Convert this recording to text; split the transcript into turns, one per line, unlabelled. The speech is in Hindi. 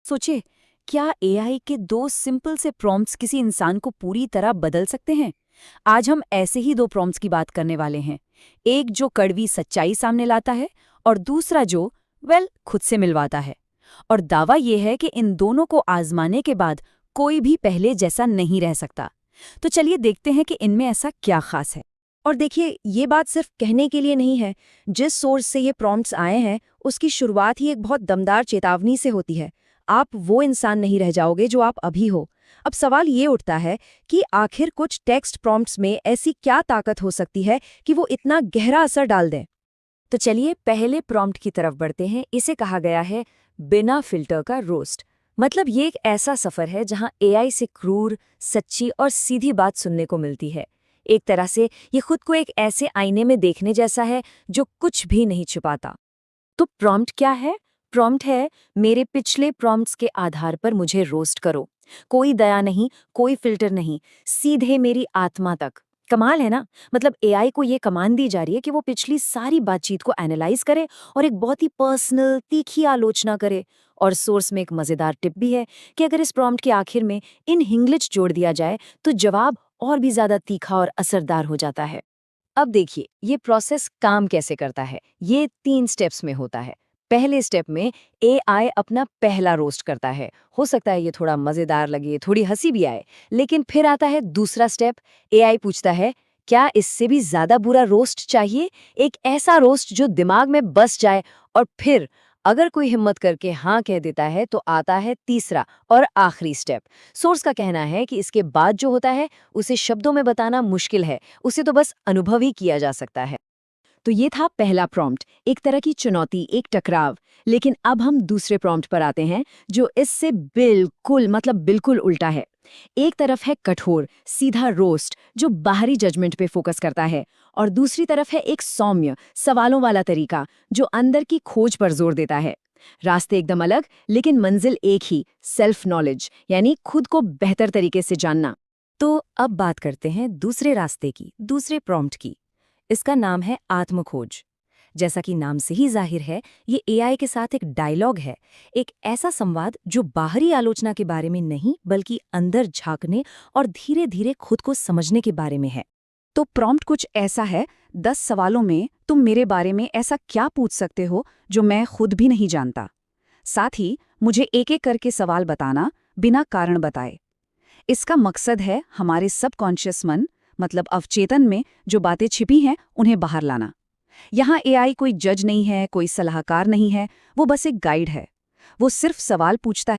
सोचिए, क्या एआई के दो सिंपल से प्रॉम्प्ट्स किसी इंसान को पूरी तरह बदल सकते हैं? आज हम ऐसे ही दो प्रॉम्प्ट्स की बात करने वाले हैं। एक जो कड़वी सच्चाई सामने लाता है और दूसरा जो खुद से मिलवाता है। और दावा ये है कि इन दोनों को आजमाने के बाद कोई भी पहले जैसा नहीं रह सकता। तो चलिए देखते हैं कि इनमें ऐसा क्या खास है।
और देखिए, ये बात सिर्फ कहने के लिए नहीं है। जिस सोर्स से ये प्रॉम्प्ट्स आए हैं, उसकी शुरुआत ही एक बहुत दमदार चेतावनी से होती है। आप वो इंसान नहीं रह जाओगे जो आप अभी हो। अब सवाल ये उठता है कि आखिर कुछ टेक्स्ट प्रॉम्प्ट्स में ऐसी क्या ताकत हो सकती है कि वो इतना गहरा असर डाल दें।
तो चलिए पहले प्रॉम्प्ट की तरफ बढ़ते हैं। इसे कहा गया है बिना फिल्टर का रोस्ट। मतलब ये एक ऐसा सफर है जहां एआई से क्रूर, सच्ची और सीधी बात सुनने को मिलती है। एक तरह से ये खुद को एक ऐसे आईने में देखने जैसा है जो कुछ भी नहीं छुपाता। तो प्रॉम्प्ट क्या है? प्रॉम्प्ट है, मेरे पिछले प्रॉम्प्ट्स के आधार पर मुझे रोस्ट करो। कोई दया नहीं, कोई फिल्टर नहीं, सीधे मेरी आत्मा तक। कमाल है ना? मतलब एआई को ये कमांड दी जा रही है कि वो पिछली सारी बातचीत को एनालाइज करे और एक बहुत ही पर्सनल, तीखी आलोचना करे। और सोर्स में एक मजेदार टिप भी है कि अगर इस प्रॉम्प्ट के आखिर में इन हिंग्लिच जोड़ दिया जाए तो जवाब और भी ज्यादा तीखा और असरदार हो जाता है। अब देखिए, ये प्रोसेस काम कैसे करता है। ये 3 स्टेप्स में होता है। पहले स्टेप में एआई अपना पहला रोस्ट करता है। हो सकता है ये थोड़ा मजेदार लगे, थोड़ी हंसी भी आए। लेकिन फिर आता है दूसरा स्टेप। एआई पूछता है, क्या इससे भी ज्यादा बुरा रोस्ट चाहिए? एक ऐसा रोस्ट जो दिमाग में बस जाए। और फिर अगर कोई हिम्मत करके हाँ कह देता है तो आता है तीसरा और आखिरी स्टेप। सोर्स का कहना है कि इसके बाद जो होता है उसे शब्दों में बताना मुश्किल है, उसे तो बस अनुभव ही किया जा सकता है। तो ये था पहला प्रॉम्प्ट, एक तरह की चुनौती, एक टकराव। लेकिन अब हम दूसरे प्रॉम्प्ट पर आते हैं जो इससे बिल्कुल उल्टा है। एक तरफ है कठोर, सीधा रोस्ट जो बाहरी जजमेंट पे फोकस करता है, और दूसरी तरफ है एक सौम्य, सवालों वाला तरीका जो अंदर की खोज पर जोर देता है। रास्ते एकदम अलग, लेकिन मंजिल एक ही, सेल्फ नॉलेज, यानी खुद को बेहतर तरीके से जानना। तो अब बात करते हैं दूसरे रास्ते की, दूसरे प्रॉम्प्ट की। इसका नाम है आत्मखोज। जैसा कि नाम से ही जाहिर है, ये एआई के साथ एक डायलॉग है, एक ऐसा संवाद जो बाहरी आलोचना के बारे में नहीं बल्कि अंदर झांकने और धीरे धीरे खुद को समझने के बारे में है। तो प्रॉम्प्ट कुछ ऐसा है, 10 सवालों में तुम मेरे बारे में ऐसा क्या पूछ सकते हो जो मैं खुद भी नहीं जानता। साथ ही मुझे एक एक करके सवाल बताना, बिना कारण बताए। इसका मकसद है हमारे सबकॉन्शियस मन, मतलब अवचेतन में जो बातें छिपी हैं उन्हें बाहर लाना। यहाँ एआई कोई जज नहीं है, कोई सलाहकार नहीं है, वो बस एक गाइड है। वो सिर्फ सवाल पूछता है